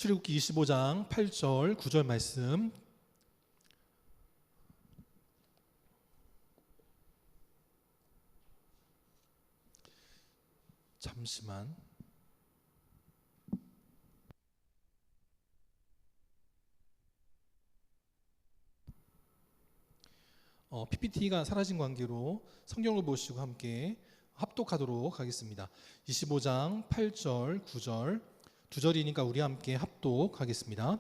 출애굽기 25장 8절 9절 말씀 잠시만. PPT가 사라진 관계로 성경을 보시고 함께 합독하도록 하겠습니다. 25장 8절 9절 두 절이니까 우리 함께 합독하겠습니다.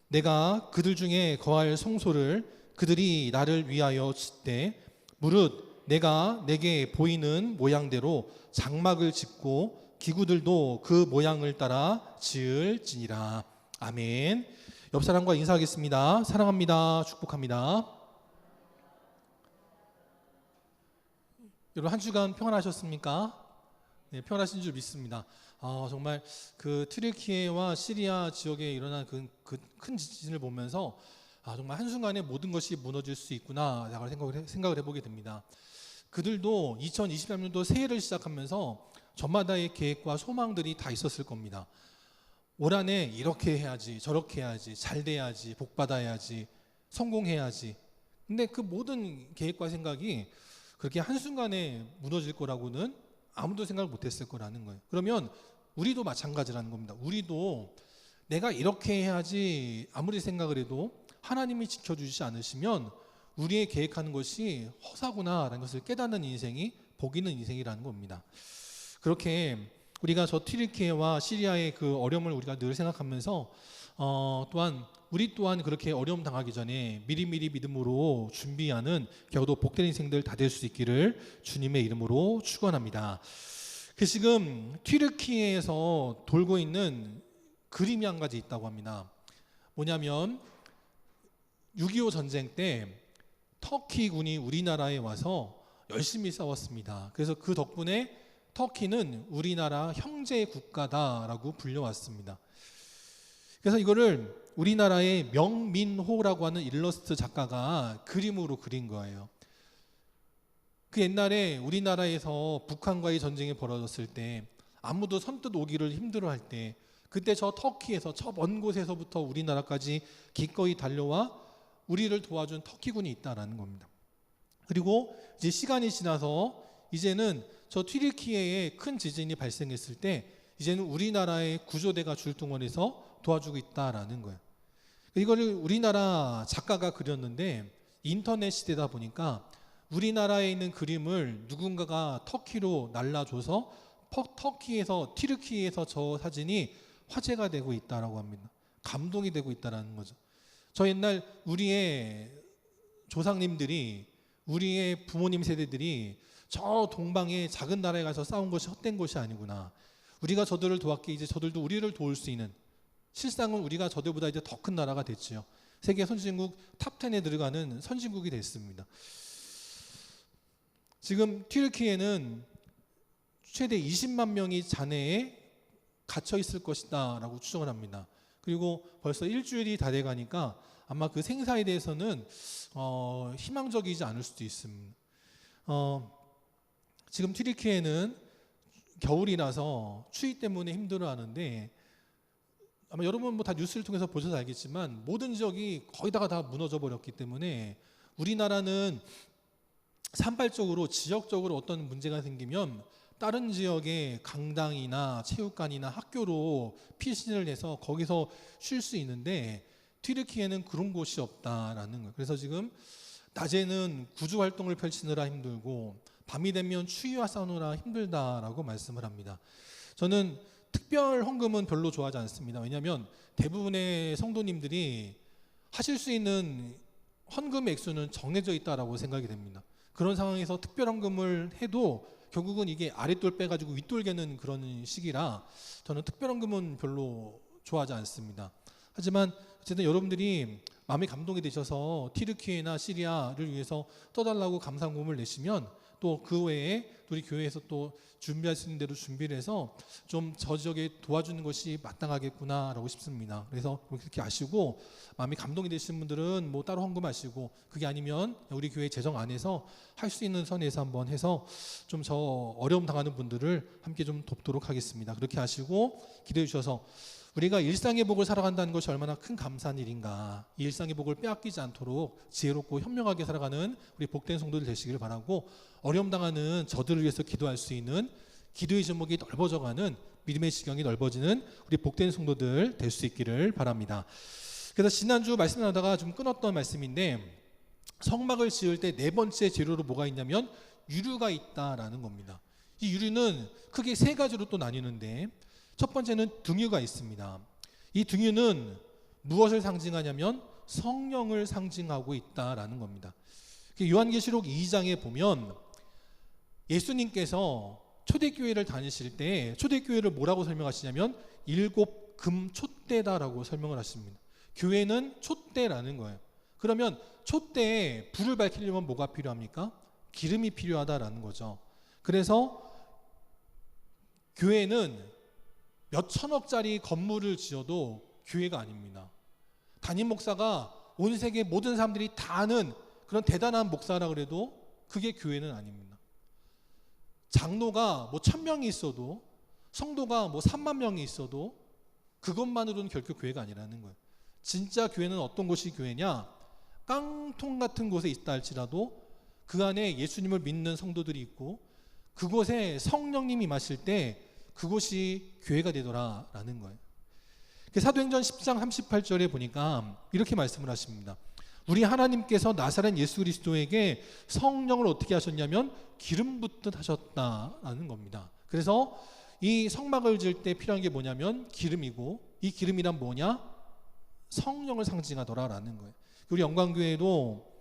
내가 그들 중에 거할 성소를 그들이 나를 위하여 짓되 무릇 내가 내게 보이는 모양대로 장막을 짓고 기구들도 그 모양을 따라 지을지니라. 아멘. 옆 사람과 인사하겠습니다. 사랑합니다. 축복합니다. 여러분 한 주간 평안하셨습니까? 네, 평안하신 줄 믿습니다. 정말 그 튀르키예와 시리아 지역에 일어난 그 큰 지진을 보면서 정말 한순간에 모든 것이 무너질 수 있구나 라고 생각을 해보게 됩니다. 그들도 2023년도 새해를 시작하면서 저마다의 계획과 소망들이 다 있었을 겁니다. 올 한해 이렇게 해야지, 저렇게 해야지, 잘 돼야지, 복 받아야지, 성공해야지. 근데 그 모든 계획과 생각이 그렇게 한순간에 무너질 거라고는 아무도 생각을 못했을 거라는 거예요. 그러면 우리도 마찬가지라는 겁니다. 우리도 내가 이렇게 해야지 아무리 생각을 해도 하나님이 지켜주시지 않으시면 우리의 계획하는 것이 허사구나라는 것을 깨닫는 인생이 복 있는 인생이라는 겁니다. 그렇게 우리가 저 튀르키예와 시리아의 그 어려움을 우리가 늘 생각하면서 또한 우리 또한 그렇게 어려움 당하기 전에 미리미리 믿음으로 준비하는 겨우도 복된 인생들 다 될 수 있기를 주님의 이름으로 축원합니다. 그 지금 튀르키예에서 돌고 있는 그림이 한 가지 있다고 합니다. 뭐냐면 6.25 전쟁 때 터키군이 우리나라에 와서 열심히 싸웠습니다. 그래서 그 덕분에 터키는 우리나라 형제 국가다라고 불려왔습니다. 그래서 이거를 우리나라의 명민호라고 하는 일러스트 작가가 그림으로 그린 거예요. 그 옛날에 우리나라에서 북한과의 전쟁이 벌어졌을 때 아무도 선뜻 오기를 힘들어할 때 그때 저 터키에서 저 먼 곳에서부터 우리나라까지 기꺼이 달려와 우리를 도와준 터키군이 있다라는 겁니다. 그리고 이제 시간이 지나서 이제는 저 튀르키예에 큰 지진이 발생했을 때 이제는 우리나라의 구조대가 출동을 해서 도와주고 있다라는 거예요. 이거를 우리나라 작가가 그렸는데 인터넷 시대다 보니까 우리나라에 있는 그림을 누군가가 터키로 날라줘서 터키에서 튀르키예에서 저 사진이 화제가 되고 있다라고 합니다. 감동이 되고 있다라는 거죠. 저 옛날 우리의 조상님들이 우리의 부모님 세대들이 저 동방의 작은 나라에 가서 싸운 것이 헛된 것이 아니구나. 우리가 저들을 도왔기에 이제 저들도 우리를 도울 수 있는, 실상은 우리가 저들보다 이제 더 큰 나라가 됐지요. 세계 선진국 탑10에 들어가는 선진국이 됐습니다. 지금 튀르키예는 최대 20만 명이 잔해에 갇혀 있을 것이다 라고 추정을 합니다. 그리고 벌써 일주일이 다 돼가니까 아마 그 생사에 대해서는 희망적이지 않을 수도 있습니다. 지금 튀르키예는 겨울이라서 추위 때문에 힘들어하는데 아마 여러분 다 뉴스를 통해서 보셔서 알겠지만 모든 지역이 거의 다 무너져 버렸기 때문에 우리나라는 산발적으로 지역적으로 어떤 문제가 생기면 다른 지역의 강당이나 체육관이나 학교로 피신을 해서 거기서 쉴 수 있는데 튀르키예는 그런 곳이 없다라는 거예요. 그래서 지금 낮에는 구조 활동을 펼치느라 힘들고 밤이 되면 추위와 싸우느라 힘들다라고 말씀을 합니다. 저는 특별 헌금은 별로 좋아하지 않습니다. 왜냐하면 대부분의 성도님들이 하실 수 있는 헌금 액수는 정해져 있다라고 생각이 됩니다. 그런 상황에서 특별 헌금을 해도 결국은 이게 아랫돌 빼가지고 윗돌 개는 그런 시기라 저는 특별 헌금은 별로 좋아하지 않습니다. 하지만 어쨌든 여러분들이 마음이 감동이 되셔서 튀르키예나 시리아를 위해서 떠달라고 감사금을 내시면 또 그 외에 우리 교회에서 또 준비할 수 있는 대로 준비를 해서 좀 저 지역에 도와주는 것이 마땅하겠구나라고 싶습니다. 그래서 그렇게 아시고 마음이 감동이 되시는 분들은 뭐 따로 헌금하시고 그게 아니면 우리 교회 재정 안에서 할 수 있는 선에서 한번 해서 좀 저 어려움 당하는 분들을 함께 좀 돕도록 하겠습니다. 그렇게 하시고 기도해 주셔서 우리가 일상의 복을 살아간다는 것이 얼마나 큰 감사한 일인가. 이 일상의 복을 빼앗기지 않도록 지혜롭고 현명하게 살아가는 우리 복된 성도들 되시길 바라고, 어려움 당하는 저들을 위해서 기도할 수 있는 기도의 제목이 넓어져가는 믿음의 지경이 넓어지는 우리 복된 성도들 될 수 있기를 바랍니다. 그래서 지난주 말씀 나누다가 좀 끊었던 말씀인데, 성막을 지을 때 네 번째 재료로 뭐가 있냐면 유류가 있다라는 겁니다. 이 유류는 크게 세 가지로 또 나뉘는데, 첫 번째는 등유가 있습니다. 이 등유는 무엇을 상징하냐면 성령을 상징하고 있다라는 겁니다. 요한계시록 2장에 보면 예수님께서 초대교회를 다니실 때 초대교회를 뭐라고 설명하시냐면 7 금촛대다라고 설명을 하십니다. 교회는 촛대라는 거예요. 그러면 촛대에 불을 밝히려면 뭐가 필요합니까? 기름이 필요하다라는 거죠. 그래서 교회는 몇 천억짜리 건물을 지어도 교회가 아닙니다. 담임 목사가 온 세계 모든 사람들이 다 아는 그런 대단한 목사라 그래도 그게 교회는 아닙니다. 장로가 뭐 1000명이 있어도, 성도가 뭐 3만 명이 있어도 그것만으로는 결코 교회가 아니라는 거예요. 진짜 교회는 어떤 곳이 교회냐? 깡통 같은 곳에 있다 할지라도 그 안에 예수님을 믿는 성도들이 있고 그곳에 성령님이 임하실 때 그곳이 교회가 되더라라는 거예요. 사도행전 10장 38절에 보니까 이렇게 말씀을 하십니다. 우리 하나님께서 나사렛 예수 그리스도에게 성령을 어떻게 하셨냐면 기름 붓듯 하셨다라는 겁니다. 그래서 이 성막을 지을 때 필요한 게 뭐냐면 기름이고, 이 기름이란 뭐냐? 성령을 상징하더라라는 거예요. 우리 영광교회도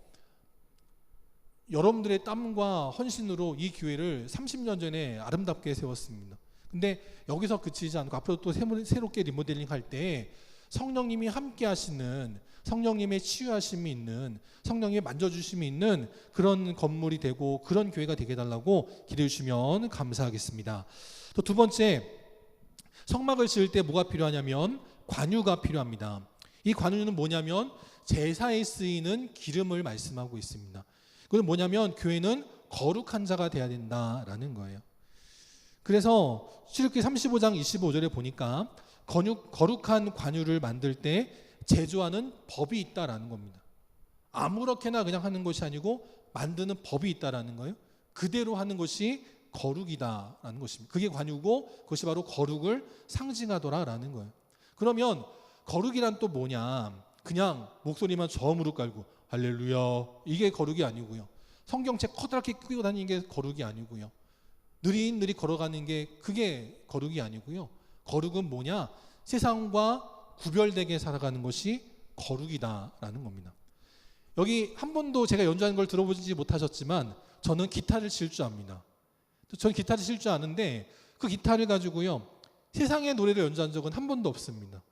여러분들의 땀과 헌신으로 이 교회를 30년 전에 아름답게 세웠습니다. 근데 여기서 그치지 않고 앞으로 또 새롭게 리모델링 할 때 성령님이 함께 하시는, 성령님의 치유하심이 있는, 성령님의 만져주심이 있는 그런 건물이 되고 그런 교회가 되게 해달라고 기도해 주시면 감사하겠습니다. 또 두 번째, 성막을 지을 때 뭐가 필요하냐면 관유가 필요합니다. 이 관유는 뭐냐면 제사에 쓰이는 기름을 말씀하고 있습니다. 그건 뭐냐면 교회는 거룩한 자가 돼야 된다라는 거예요. 그래서 출애굽기 35장 25절에 보니까 거룩한 관유를 만들 때 제조하는 법이 있다라는 겁니다. 아무렇게나 그냥 하는 것이 아니고 만드는 법이 있다라는 거예요. 그대로 하는 것이 거룩이다라는 것입니다. 그게 관유고 그것이 바로 거룩을 상징하더라라는 거예요. 그러면 거룩이란 또 뭐냐? 그냥 목소리만 저음으로 깔고 할렐루야, 이게 거룩이 아니고요. 성경책 커다랗게 끼고 다니는 게 거룩이 아니고요. 느릿느릿 걸어가는 게 그게 거룩이 아니고요. 거룩은 뭐냐? 세상과 구별되게 살아가는 것이 거룩이다라는 겁니다. 여기 한 번도 제가 연주하는 걸 들어보지 못하셨지만 저는 기타를 칠 줄 압니다. 저는 기타를 칠 줄 아는데 그 기타를 가지고요 세상의 노래를 연주한 적은 한 번도 없습니다.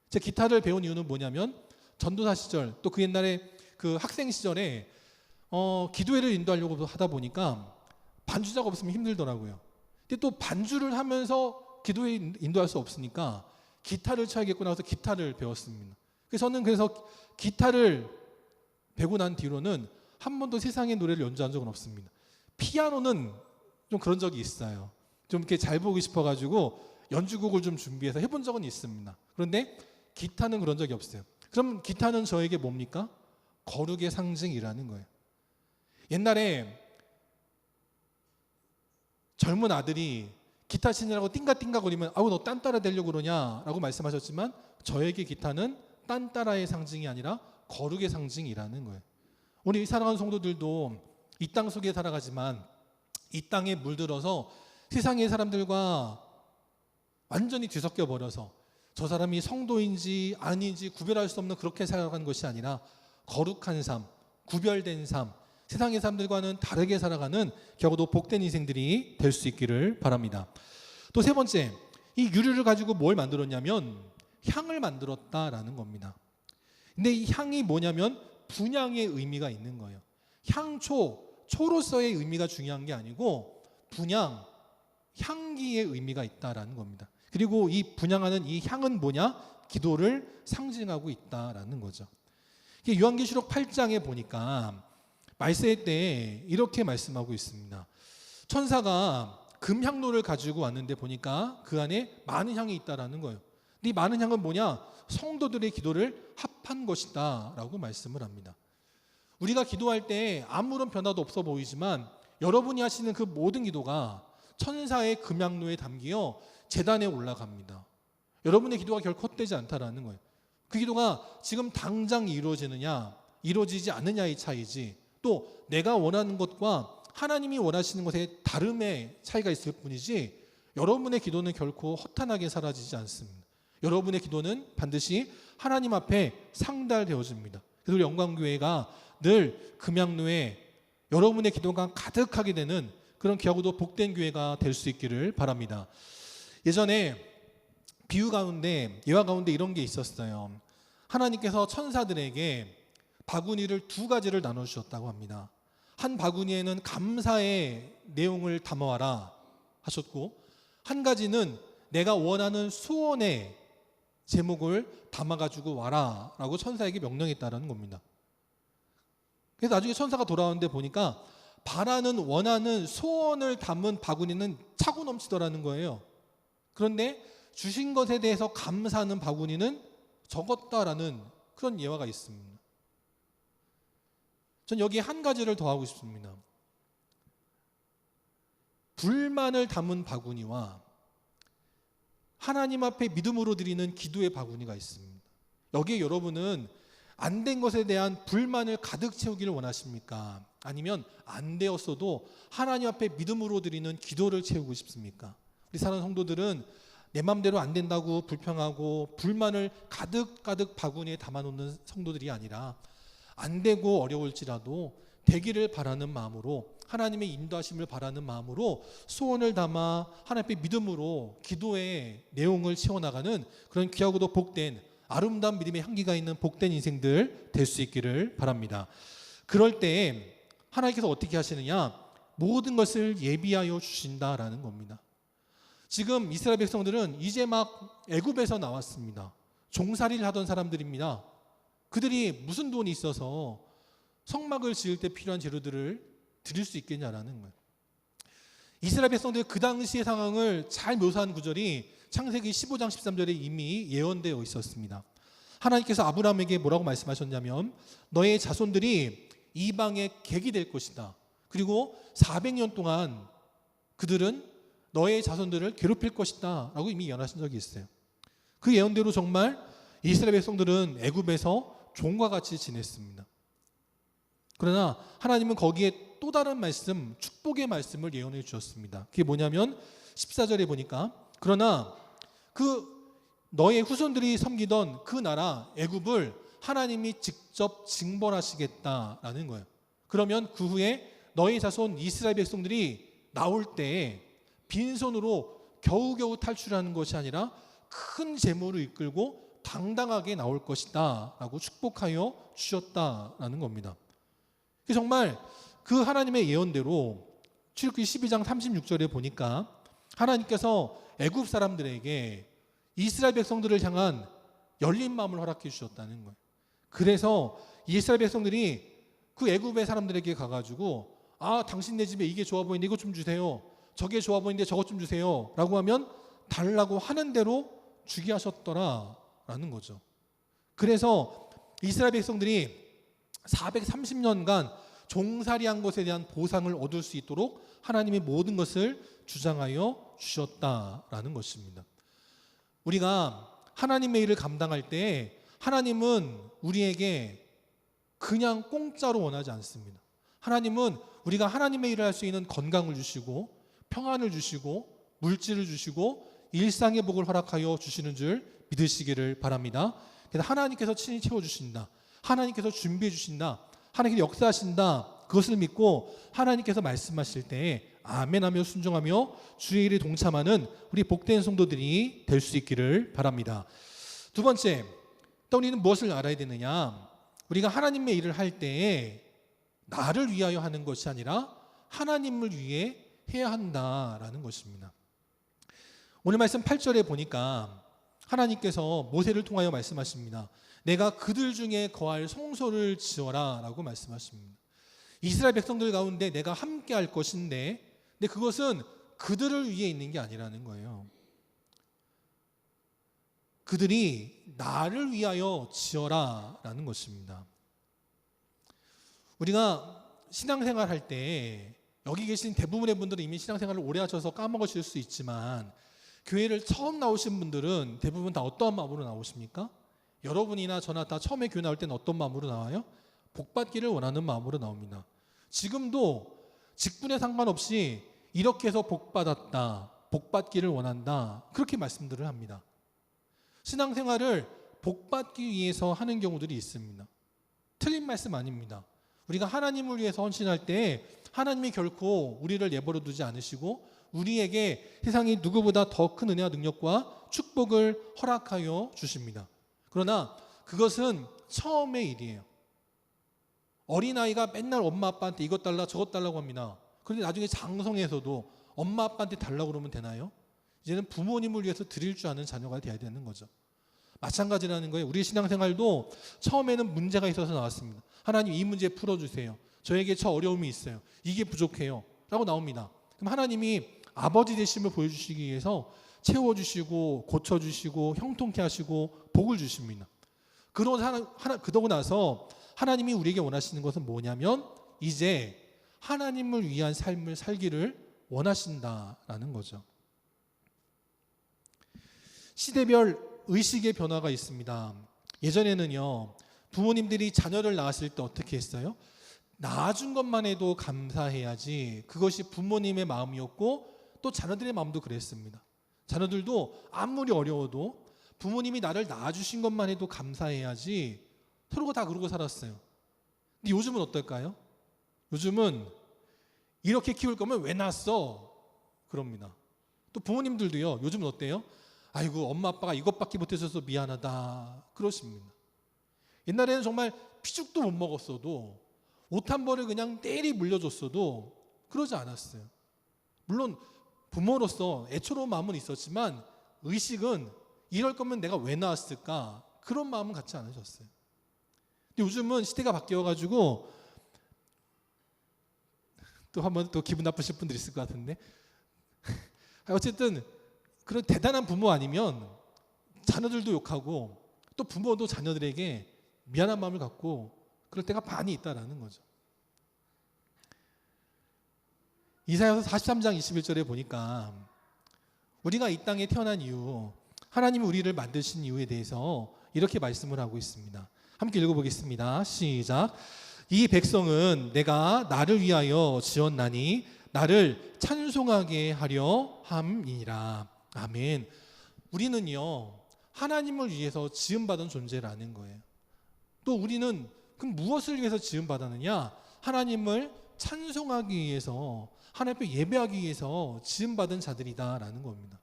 제가 기타를 배운 이유는 뭐냐면 전도사 시절, 또 그 옛날에 그 학생 시절에 기도회를 인도하려고 하다 보니까 반주자가 없으면 힘들더라고요. 근데 또 반주를 하면서 기도회 인도할 수 없으니까 기타를 쳐야겠구나 해서 기타를 배웠습니다. 그래서 저는 기타를 배고 난 뒤로는 한 번도 세상의 노래를 연주한 적은 없습니다. 피아노는 좀 그런 적이 있어요. 좀 이렇게 잘 보고 싶어가지고 연주곡을 좀 준비해서 해본 적은 있습니다. 그런데 기타는 그런 적이 없어요. 그럼 기타는 저에게 뭡니까? 거룩의 상징이라는 거예요. 옛날에 젊은 아들이 기타 치느라고 띵가띵가 거리면 아우 너 딴따라 되려고 그러냐라고 말씀하셨지만 저에게 기타는 딴따라의 상징이 아니라 거룩의 상징이라는 거예요. 우리 사랑하는 성도들도 이 땅 속에 살아가지만 이 땅에 물들어서 세상의 사람들과 완전히 뒤섞여 버려서 저 사람이 성도인지 아닌지 구별할 수 없는 그렇게 살아가는 것이 아니라 거룩한 삶, 구별된 삶, 세상의 사람들과는 다르게 살아가는 적어도 복된 인생들이 될 수 있기를 바랍니다. 또 세 번째, 이 유류를 가지고 뭘 만들었냐면 향을 만들었다라는 겁니다. 근데 이 향이 뭐냐면 분향의 의미가 있는 거예요. 초로서의 의미가 중요한 게 아니고 분향, 향기의 의미가 있다라는 겁니다. 그리고 이 분향하는 이 향은 뭐냐? 기도를 상징하고 있다라는 거죠. 요한계시록 8장에 보니까 말세 때 이렇게 말씀하고 있습니다. 천사가 금향로를 가지고 왔는데 보니까 그 안에 많은 향이 있다라는 거예요. 이 많은 양은 뭐냐? 성도들의 기도를 합한 것이다 라고 말씀을 합니다. 우리가 기도할 때 아무런 변화도 없어 보이지만 여러분이 하시는 그 모든 기도가 천사의 금양로에 담기어 제단에 올라갑니다. 여러분의 기도가 결코 헛되지 않다라는 거예요. 그 기도가 지금 당장 이루어지느냐 이루어지지 않느냐의 차이지, 또 내가 원하는 것과 하나님이 원하시는 것에 다름의 차이가 있을 뿐이지 여러분의 기도는 결코 허탄하게 사라지지 않습니다. 여러분의 기도는 반드시 하나님 앞에 상달되어집니다. 그래서 우리 영광교회가 늘 금양로에 여러분의 기도가 가득하게 되는 그런 귀하고도 복된 교회가 될 수 있기를 바랍니다. 예전에 비유 가운데, 예화 가운데 이런 게 있었어요. 하나님께서 천사들에게 바구니를 두 가지를 나눠주셨다고 합니다. 한 바구니에는 감사의 내용을 담아와라 하셨고, 한 가지는 내가 원하는 소원의 제목을 담아가지고 와라 라고 천사에게 명령했다는 겁니다. 그래서 나중에 천사가 돌아오는데 보니까 바라는 원하는 소원을 담은 바구니는 차고 넘치더라는 거예요. 그런데 주신 것에 대해서 감사하는 바구니는 적었다라는 그런 예화가 있습니다. 전 여기에 한 가지를 더하고 싶습니다. 불만을 담은 바구니와 하나님 앞에 믿음으로 드리는 기도의 바구니가 있습니다. 여기에 여러분은 안 된 것에 대한 불만을 가득 채우기를 원하십니까? 아니면 안 되었어도 하나님 앞에 믿음으로 드리는 기도를 채우고 싶습니까? 우리 사랑하는 성도들은 내 맘대로 안 된다고 불평하고 불만을 가득가득 바구니에 담아놓는 성도들이 아니라 안 되고 어려울지라도 되기를 바라는 마음으로, 하나님의 인도하심을 바라는 마음으로 소원을 담아 하나님 앞에 믿음으로 기도의 내용을 채워나가는 그런 귀하고도 복된 아름다운 믿음의 향기가 있는 복된 인생들 될 수 있기를 바랍니다. 그럴 때 하나님께서 어떻게 하시느냐? 모든 것을 예비하여 주신다라는 겁니다. 지금 이스라엘 백성들은 이제 막 애굽에서 나왔습니다. 종살이를 하던 사람들입니다. 그들이 무슨 돈이 있어서 성막을 지을 때 필요한 재료들을 드릴 수 있겠냐라는 거예요. 이스라엘 백성들의 그 당시의 상황을 잘 묘사한 구절이 창세기 15장 13절에 이미 예언되어 있었습니다. 하나님께서 아브라함에게 뭐라고 말씀하셨냐면 너의 자손들이 이방의 객이 될 것이다. 그리고 400년 동안 그들은 너의 자손들을 괴롭힐 것이다 라고 이미 예언하신 적이 있어요. 그 예언대로 정말 이스라엘 백성들은 애굽에서 종과 같이 지냈습니다. 그러나 하나님은 거기에 또 다른 말씀, 축복의 말씀을 예언해 주셨습니다. 그게 뭐냐면 14절에 보니까 그러나 그 너의 후손들이 섬기던 그 나라 애굽을 하나님이 직접 징벌하시겠다라는 거예요. 그러면 그 후에 너의 자손 이스라엘 백성들이 나올 때에 빈손으로 겨우겨우 탈출하는 것이 아니라 큰 재물을 이끌고 당당하게 나올 것이다 라고 축복하여 주셨다라는 겁니다. 정말 그 하나님의 예언대로 출애굽기 12장 36절에 보니까 하나님께서 애굽 사람들에게 이스라엘 백성들을 향한 열린 마음을 허락해 주셨다는 거예요. 그래서 이스라엘 백성들이 그 애굽의 사람들에게 가가지고 당신네 집에 이게 좋아 보이는데 이것 좀 주세요. 저게 좋아 보이는데 저것 좀 주세요 라고 하면 달라고 하는 대로 주게 하셨더라라는 거죠. 그래서 이스라엘 백성들이 430년간 종살이한 것에 대한 보상을 얻을 수 있도록 하나님이 모든 것을 주장하여 주셨다라는 것입니다. 우리가 하나님의 일을 감당할 때 하나님은 우리에게 그냥 공짜로 원하지 않습니다. 하나님은 우리가 하나님의 일을 할 수 있는 건강을 주시고 평안을 주시고 물질을 주시고 일상의 복을 허락하여 주시는 줄 믿으시기를 바랍니다. 그래서 하나님께서 친히 채워주신다. 하나님께서 준비해 주신다. 하나님께서 역사하신다. 그것을 믿고 하나님께서 말씀하실 때 아멘하며 순종하며 주의 일에 동참하는 우리 복된 성도들이 될 수 있기를 바랍니다. 두 번째, 또 우리는 무엇을 알아야 되느냐? 우리가 하나님의 일을 할 때에 나를 위하여 하는 것이 아니라 하나님을 위해 해야 한다라는 것입니다. 오늘 말씀 8절에 보니까 하나님께서 모세를 통하여 말씀하십니다. 내가 그들 중에 거할 성소를 지어라 라고 말씀하십니다. 이스라엘 백성들 가운데 내가 함께 할 것인데, 근데 그것은 그들을 위해 있는 게 아니라는 거예요. 그들이 나를 위하여 지어라 라는 것입니다. 우리가 신앙생활 할 때 여기 계신 대부분의 분들은 이미 신앙생활을 오래 하셔서 까먹으실 수 있지만 교회를 처음 나오신 분들은 대부분 다 어떠한 마음으로 나오십니까? 여러분이나 저나 다 처음에 교회 나올 때는 어떤 마음으로 나와요? 복받기를 원하는 마음으로 나옵니다. 지금도 직분에 상관없이 이렇게 해서 복받았다, 복받기를 원한다, 그렇게 말씀들을 합니다. 신앙생활을 복받기 위해서 하는 경우들이 있습니다. 틀린 말씀 아닙니다. 우리가 하나님을 위해서 헌신할 때 하나님이 결코 우리를 내버려 두지 않으시고 우리에게 세상이 누구보다 더 큰 은혜와 능력과 축복을 허락하여 주십니다. 그러나 그것은 처음의 일이에요. 어린아이가 맨날 엄마 아빠한테 이것 달라 저것 달라고 합니다. 그런데 나중에 장성해서도 엄마 아빠한테 달라고 그러면 되나요? 이제는 부모님을 위해서 드릴 줄 아는 자녀가 돼야 되는 거죠. 마찬가지라는 거예요. 우리 신앙생활도 처음에는 문제가 있어서 나왔습니다. 하나님 이 문제 풀어주세요. 저에게 저 어려움이 있어요. 이게 부족해요. 라고 나옵니다. 그럼 하나님이 아버지 되심을 보여주시기 위해서 채워주시고 고쳐주시고 형통케 하시고 복을 주십니다. 그러고 나서 하나님이 우리에게 원하시는 것은 뭐냐면 이제 하나님을 위한 삶을 살기를 원하신다라는 거죠. 시대별 의식의 변화가 있습니다. 예전에는요, 부모님들이 자녀를 낳았을 때 어떻게 했어요? 낳아준 것만 해도 감사해야지 그것이 부모님의 마음이었고 또 자녀들의 마음도 그랬습니다. 자녀들도 아무리 어려워도 부모님이 나를 낳아주신 것만 해도 감사해야지 서로가 다 그러고 살았어요. 근데 요즘은 어떨까요? 요즘은 이렇게 키울 거면 왜 낳았어? 그럽니다. 또 부모님들도요, 요즘은 어때요? 아이고 엄마 아빠가 이것밖에 못해줘서 미안하다 그러십니다. 옛날에는 정말 피죽도 못 먹었어도 옷 한 벌을 그냥 떼리 물려줬어도 그러지 않았어요. 물론 부모로서 애처로운 마음은 있었지만 의식은 이럴 거면 내가 왜 낳았을까 그런 마음은 갖지 않으셨어요. 근데 요즘은 시대가 바뀌어가지고 또 한번 또 기분 나쁘실 분들 있을 것 같은데 어쨌든 그런 대단한 부모 아니면 자녀들도 욕하고 또 부모도 자녀들에게 미안한 마음을 갖고 그럴 때가 많이 있다라는 거죠. 이사야서 43장 21절에 보니까 우리가 이 땅에 태어난 이유, 하나님이 우리를 만드신 이유에 대해서 이렇게 말씀을 하고 있습니다. 함께 읽어보겠습니다. 시작. 이 백성은 내가 나를 위하여 지었나니 나를 찬송하게 하려 함이니라. 아멘. 우리는요, 하나님을 위해서 지음받은 존재라는 거예요. 또 우리는 그럼 무엇을 위해서 지음받았느냐? 하나님을 찬송하기 위해서, 하나님 앞에 예배하기 위해서 지음받은 자들이다라는 겁니다.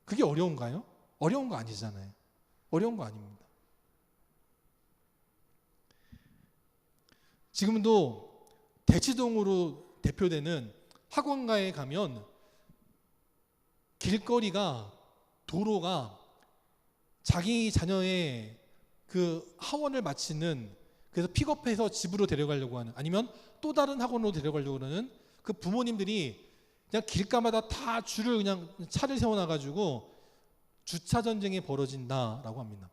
그게 어려운가요? 어려운 거 아니잖아요. 어려운 거 아닙니다. 지금도 대치동으로 대표되는 학원가에 가면 길거리가, 도로가 자기 자녀의 그 하원을 마치는, 그래서 픽업해서 집으로 데려가려고 하는, 아니면 또 다른 학원으로 데려가려고 하는 그 부모님들이 그냥 길가마다 다 줄을 그냥 차를 세워놔가지고 주차 전쟁이 벌어진다라고 합니다.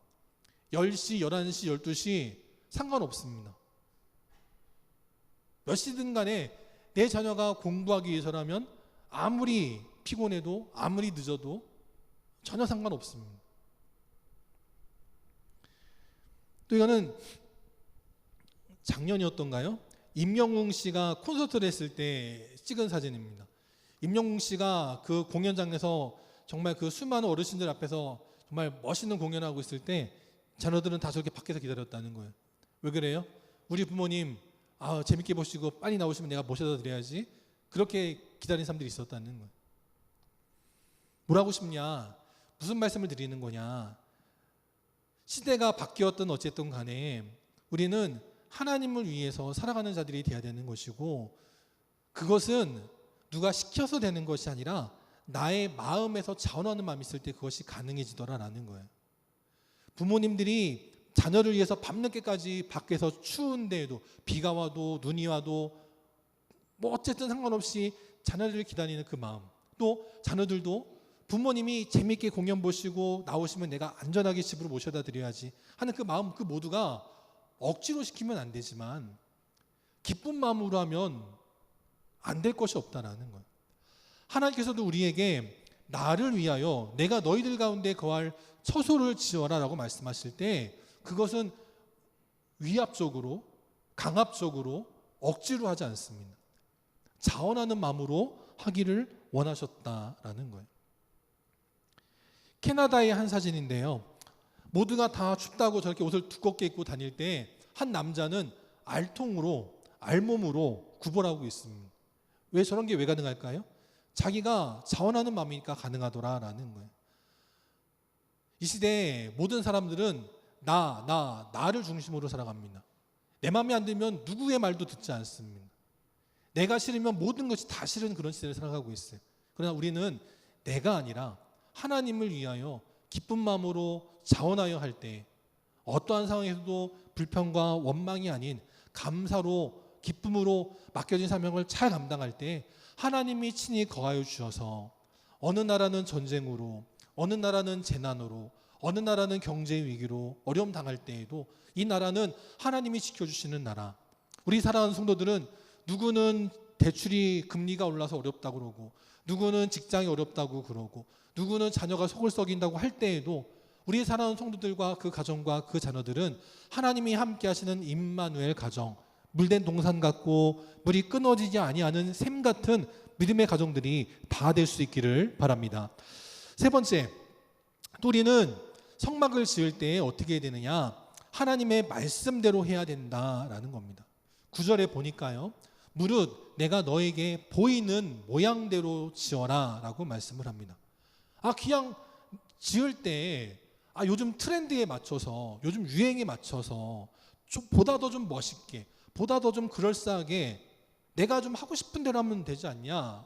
10시, 11시, 12시 상관없습니다. 몇 시든 간에 내 자녀가 공부하기 위해서라면 아무리 피곤해도 아무리 늦어도 전혀 상관없습니다. 또 이거는 작년이었던가요? 임영웅 씨가 콘서트를 했을 때 찍은 사진입니다. 임영웅 씨가 그 공연장에서 정말 그 수많은 어르신들 앞에서 정말 멋있는 공연을 하고 있을 때 자녀들은 다 저렇게 밖에서 기다렸다는 거예요. 왜 그래요? 우리 부모님 재밌게 보시고 빨리 나오시면 내가 모셔다 드려야지. 그렇게 기다리는 사람들이 있었다는 거예요. 뭐라고 싶냐? 무슨 말씀을 드리는 거냐? 시대가 바뀌었든 어쨌든 간에 우리는 하나님을 위해서 살아가는 자들이 되어야 되는 것이고, 그것은 누가 시켜서 되는 것이 아니라 나의 마음에서 자원하는 마음이 있을 때 그것이 가능해지더라라는 거예요. 부모님들이 자녀를 위해서 밤늦게까지 밖에서 추운데에도, 비가 와도 눈이 와도 뭐 어쨌든 상관없이 자녀들을 기다리는 그 마음, 또 자녀들도 부모님이 재밌게 공연 보시고 나오시면 내가 안전하게 집으로 모셔다 드려야지 하는 그 마음, 그 모두가 억지로 시키면 안 되지만 기쁜 마음으로 하면 안 될 것이 없다라는 거예요. 하나님께서도 우리에게 나를 위하여 내가 너희들 가운데 거할 처소를 지어라 라고 말씀하실 때 그것은 위압적으로 강압적으로 억지로 하지 않습니다. 자원하는 마음으로 하기를 원하셨다라는 거예요. 캐나다의 한 사진인데요. 모두가 다 춥다고 저렇게 옷을 두껍게 입고 다닐 때 한 남자는 알몸으로 구걸하고 있습니다. 왜 저런 게 왜 가능할까요? 자기가 자원하는 마음이니까 가능하더라라는 거예요. 이 시대에 모든 사람들은 나를 중심으로 살아갑니다. 내 마음에 안 들면 누구의 말도 듣지 않습니다. 내가 싫으면 모든 것이 다 싫은 그런 시대를 살아가고 있어요. 그러나 우리는 내가 아니라 하나님을 위하여 기쁜 마음으로 자원하여 할 때 어떠한 상황에서도 불평과 원망이 아닌 감사로 기쁨으로 맡겨진 사명을 잘 감당할 때 하나님이 친히 거하여 주셔서 어느 나라는 전쟁으로, 어느 나라는 재난으로, 어느 나라는 경제 위기로 어려움 당할 때에도 이 나라는 하나님이 지켜주시는 나라. 우리 사랑하는 성도들은 누구는 대출이 금리가 올라서 어렵다고 그러고 누구는 직장이 어렵다고 그러고 누구는 자녀가 속을 썩인다고 할 때에도 우리 사랑하는 성도들과 그 가정과 그 자녀들은 하나님이 함께 하시는 임마누엘 가정, 물된 동산 같고 물이 끊어지지 아니하는 샘 같은 믿음의 가정들이 다 될 수 있기를 바랍니다. 세 번째, 또 우리는 성막을 지을 때 어떻게 해야 되느냐? 하나님의 말씀대로 해야 된다라는 겁니다. 9절에 보니까요. 무릇 내가 너에게 보이는 모양대로 지어라 라고 말씀을 합니다. 그냥 지을 때 요즘 트렌드에 맞춰서 요즘 유행에 맞춰서 보다 더 좀 멋있게 보다 더 좀 그럴싸하게 내가 좀 하고 싶은 대로 하면 되지 않냐?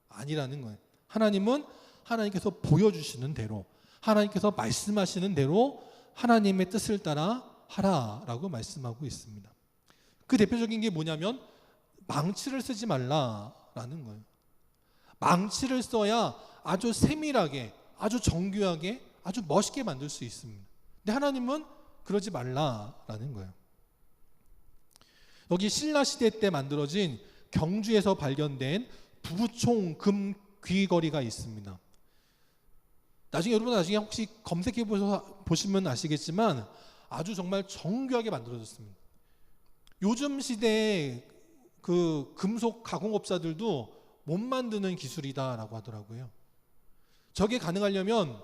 아니라는 거예요. 하나님은 하나님께서 보여주시는 대로 하나님께서 말씀하시는 대로 하나님의 뜻을 따라 하라라고 말씀하고 있습니다. 그 대표적인 게 뭐냐면 망치를 쓰지 말라라는 거예요. 망치를 써야 아주 세밀하게 아주 정교하게 아주 멋있게 만들 수 있습니다. 근데 하나님은 그러지 말라라는 거예요. 여기 신라 시대 때 만들어진 경주에서 발견된 부부총 금 귀걸이가 있습니다. 여러분 나중에 혹시 검색해 보시면 아시겠지만 아주 정말 정교하게 만들어졌습니다. 요즘 시대의 그 금속 가공업자들도 못 만드는 기술이다라고 하더라고요. 저게 가능하려면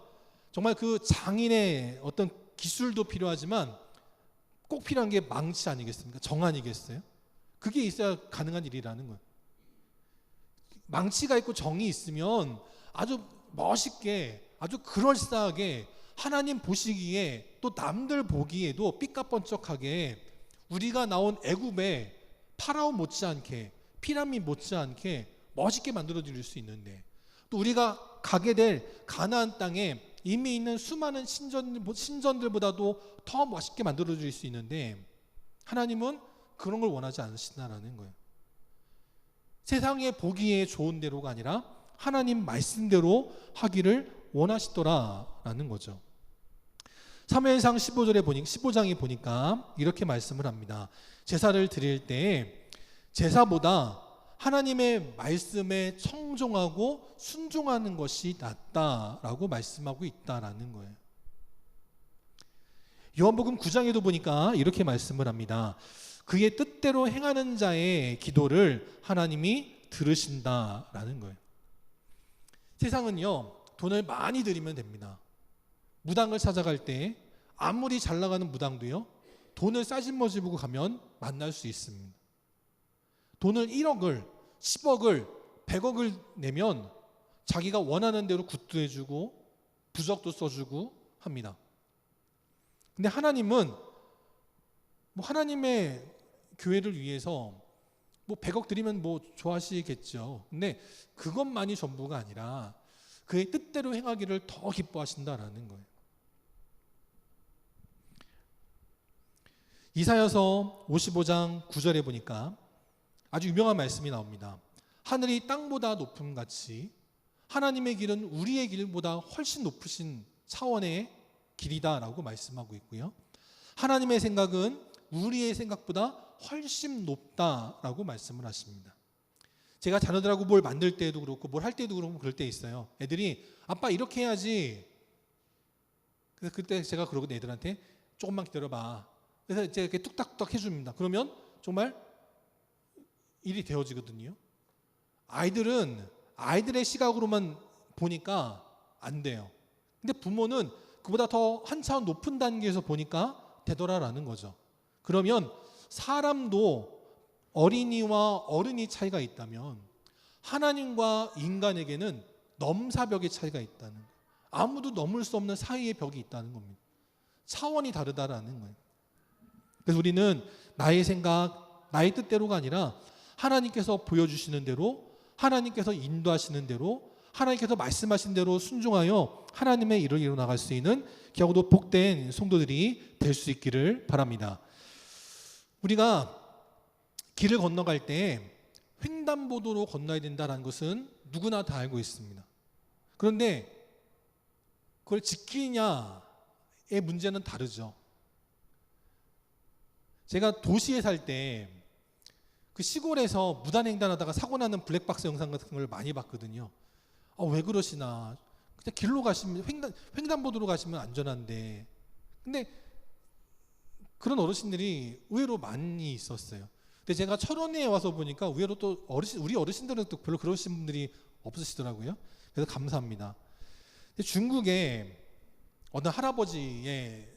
정말 그 장인의 어떤 기술도 필요하지만 꼭 필요한 게 망치 아니겠습니까? 정 아니겠어요? 그게 있어야 가능한 일이라는 거예요. 망치가 있고 정이 있으면 아주 멋있게 아주 그럴싸하게 하나님 보시기에 또 남들 보기에도 삐까뻔쩍하게 우리가 나온 애굽의 파라오 못지않게 피라미드 못지않게 멋있게 만들어 드릴 수 있는데 또 우리가 가게 될 가나안 땅에 이미 있는 수많은 신전들보다도 더 멋있게 만들어 드릴 수 있는데 하나님은 그런 걸 원하지 않으신다라는 거예요. 세상에 보기에 좋은 대로가 아니라 하나님 말씀대로 하기를 원하시더라라는 거죠. 사무엘상 15장에 보니까 이렇게 말씀을 합니다. 제사를 드릴 때 제사보다 하나님의 말씀에 청종하고 순종하는 것이 낫다라고 말씀하고 있다라는 거예요. 요한복음 9장에도 보니까 이렇게 말씀을 합니다. 그의 뜻대로 행하는 자의 기도를 하나님이 들으신다라는 거예요. 세상은요, 돈을 많이 들이면 됩니다. 무당을 찾아갈 때 아무리 잘 나가는 무당도요, 돈을 싸질머지르고 가면 만날 수 있습니다. 돈을 1억을, 10억을, 100억을 내면 자기가 원하는 대로 굿도 해주고 부적도 써주고 합니다. 근데 하나님은 하나님의 교회를 위해서 100억 드리면 좋아하시겠죠. 근데 그것만이 전부가 아니라 그의 뜻대로 행하기를 더 기뻐하신다라는 거예요. 이사야서 55장 9절에 보니까 아주 유명한 말씀이 나옵니다. 하늘이 땅보다 높음 같이 하나님의 길은 우리의 길보다 훨씬 높으신 차원의 길이다라고 말씀하고 있고요. 하나님의 생각은 우리의 생각보다 훨씬 높다라고 말씀을 하십니다. 제가 자녀들하고 뭘 만들 때도 그렇고 뭘 할 때도 그렇고 그럴 때 있어요. 애들이 아빠 이렇게 해야지. 그래서 그때 제가 그러고 애들한테 조금만 기다려봐. 그래서 이제 이렇게 뚝딱뚝딱 해줍니다. 그러면 정말 일이 되어지거든요. 아이들은 아이들의 시각으로만 보니까 안 돼요. 근데 부모는 그보다 더 한 차원 높은 단계에서 보니까 되더라라는 거죠. 그러면 사람도 어린이와 어른이 차이가 있다면 하나님과 인간에게는 넘사벽의 차이가 있다는 거예요. 아무도 넘을 수 없는 사이의 벽이 있다는 겁니다. 차원이 다르다라는 거예요. 그래서 우리는 나의 생각, 나의 뜻대로가 아니라 하나님께서 보여주시는 대로, 하나님께서 인도하시는 대로, 하나님께서 말씀하신 대로 순종하여 하나님의 일을 이루어나갈 수 있는 겨우도 복된 성도들이 될 수 있기를 바랍니다. 우리가 길을 건너갈 때 횡단보도로 건너야 된다는 것은 누구나 다 알고 있습니다. 그런데 그걸 지키냐의 문제는 다르죠. 제가 도시에 살 때 그 시골에서 무단횡단하다가 사고 나는 블랙박스 영상 같은 걸 많이 봤거든요. 왜 그러시나. 그냥 길로 가시면 횡단보도로 가시면 안전한데. 근데 그런 어르신들이 의외로 많이 있었어요. 근데 제가 철원에 와서 보니까 의외로 또 우리 어르신들은 또 별로 그러신 분들이 없으시더라고요. 그래서 감사합니다. 근데 중국에 어느 할아버지의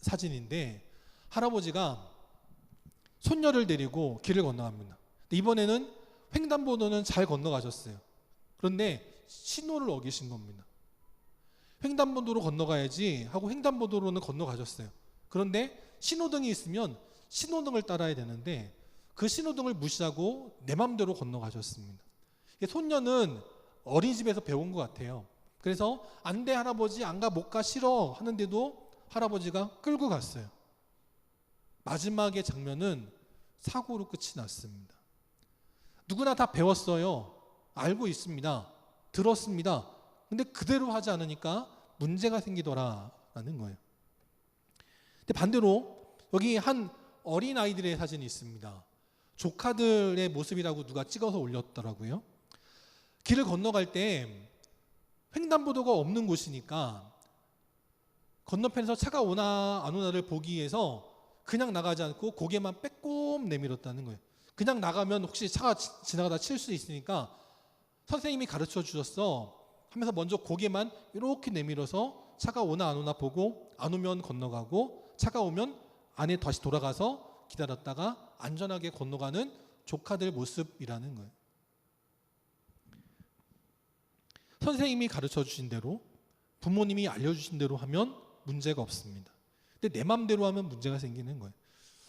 사진인데 할아버지가 손녀를 데리고 길을 건너갑니다. 근데 이번에는 횡단보도는 잘 건너가셨어요. 그런데 신호를 어기신 겁니다. 횡단보도로 건너가야지 하고 횡단보도로는 건너가셨어요. 그런데 신호등이 있으면 신호등을 따라야 되는데 그 신호등을 무시하고 내 맘대로 건너가셨습니다. 손녀는 어린이집에서 배운 것 같아요. 그래서 안 돼 할아버지, 안 가, 못 가, 싫어 하는데도 할아버지가 끌고 갔어요. 마지막의 장면은 사고로 끝이 났습니다. 누구나 다 배웠어요. 알고 있습니다. 들었습니다. 근데 그대로 하지 않으니까 문제가 생기더라라는 거예요. 근데 반대로 여기 한 어린아이들의 사진이 있습니다. 조카들의 모습이라고 누가 찍어서 올렸더라고요. 길을 건너갈 때 횡단보도가 없는 곳이니까 건너편에서 차가 오나 안 오나를 보기 위해서 그냥 나가지 않고 고개만 빼꼼 내밀었다는 거예요. 그냥 나가면 혹시 차가 지나가다 칠 수 있으니까 선생님이 가르쳐 주셨어 하면서 먼저 고개만 이렇게 내밀어서 차가 오나 안 오나 보고 안 오면 건너가고 차가 오면 안에 다시 돌아가서 기다렸다가 안전하게 건너가는 조카들 모습이라는 거예요. 선생님이 가르쳐 주신 대로 부모님이 알려주신 대로 하면 문제가 없습니다. 근데 내 맘대로 하면 문제가 생기는 거예요.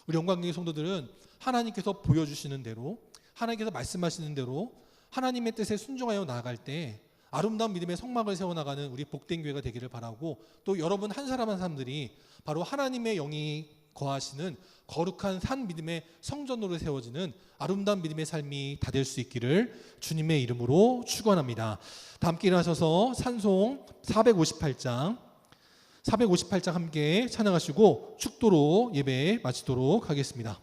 우리 영광교회 성도들은 하나님께서 보여주시는 대로 하나님께서 말씀하시는 대로 하나님의 뜻에 순종하여 나아갈 때 아름다운 믿음의 성막을 세워나가는 우리 복된 교회가 되기를 바라고 또 여러분 한 사람 한 사람들이 바로 하나님의 영이 거하시는 거룩한 산 믿음의 성전으로 세워지는 아름다운 믿음의 삶이 다 될 수 있기를 주님의 이름으로 축원합니다. 다 함께 일어나셔서 찬송 458장 함께 찬양하시고 축도로 예배 마치도록 하겠습니다.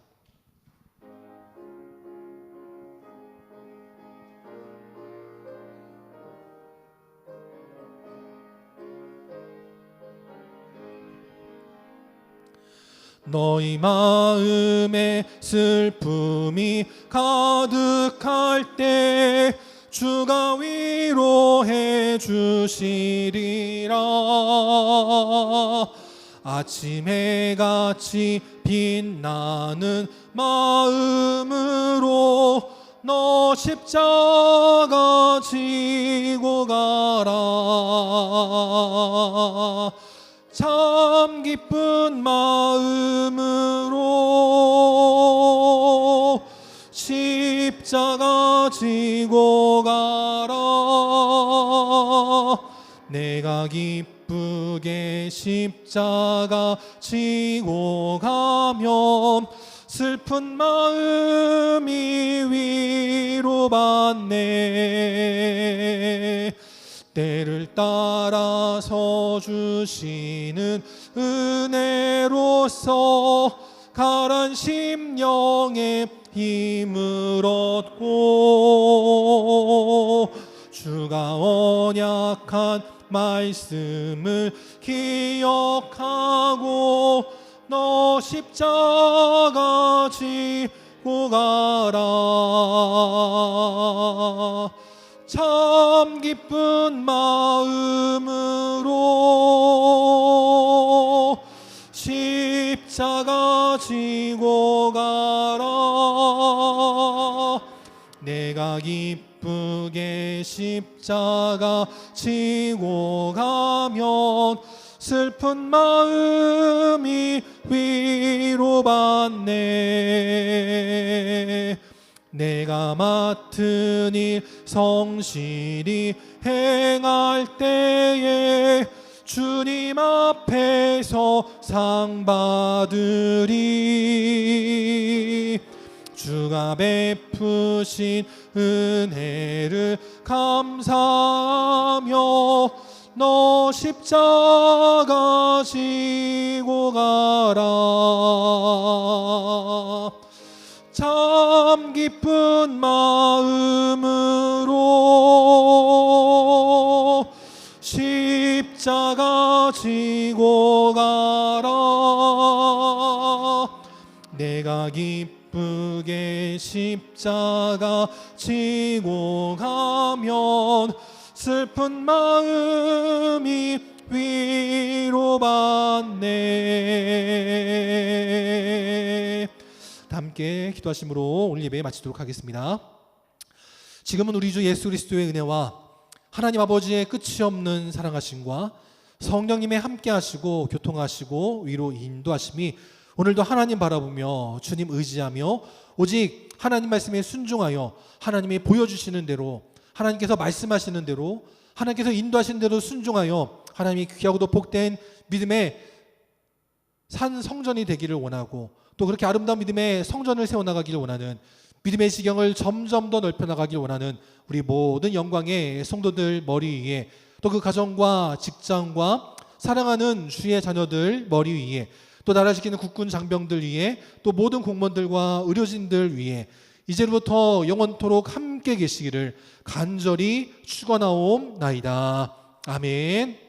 너희 마음에 슬픔이 가득할 때 주가 위로해 주시리라. 아침에 같이 빛나는 마음으로 너 십자가 지고 가라. 참 기쁜 마음으로 십자가 지고 가라. 내가 기쁘게 십자가 지고 가면 슬픈 마음이 위로받네. 때를 따라서 주시는 은혜로서 가란 심령에 힘을 얻고 주가 언약한 말씀을 기억하고 너 십자가 지고 가라. 참 기쁜 마음으로 십자가 지고 가라. 내가 기쁘게 십자가 지고 가면 슬픈 마음이 위로받네. 내가 맡은 일 성실히 행할 때에 주님 앞에서 상 받으리. 주가 베푸신 은혜를 감사하며 너 십자가 지고 가라. 참 기쁜 마음으로 십자가 지고 가라. 내가 기쁘게 십자가 지고 가면 슬픈 마음이 위로받네. 함께 기도하심으로 오늘 예배 마치도록 하겠습니다. 지금은 우리 주 예수 그리스도의 은혜와 하나님 아버지의 끝이 없는 사랑하심과 성령님의 함께하시고 교통하시고 위로 인도하심이 오늘도 하나님 바라보며 주님 의지하며 오직 하나님 말씀에 순종하여 하나님이 보여주시는 대로 하나님께서 말씀하시는 대로 하나님께서 인도하시는 대로 순종하여 하나님이 귀하고도 복된 믿음의 산 성전이 되기를 원하고 또 그렇게 아름다운 믿음의 성전을 세워나가기를 원하는 믿음의 지경을 점점 더 넓혀나가길 원하는 우리 모든 영광의 성도들 머리 위에 또 그 가정과 직장과 사랑하는 주의 자녀들 머리 위에 또 나라 지키는 국군 장병들 위에 또 모든 공무원들과 의료진들 위에 이제부터 영원토록 함께 계시기를 간절히 축원하옵나이다. 아멘.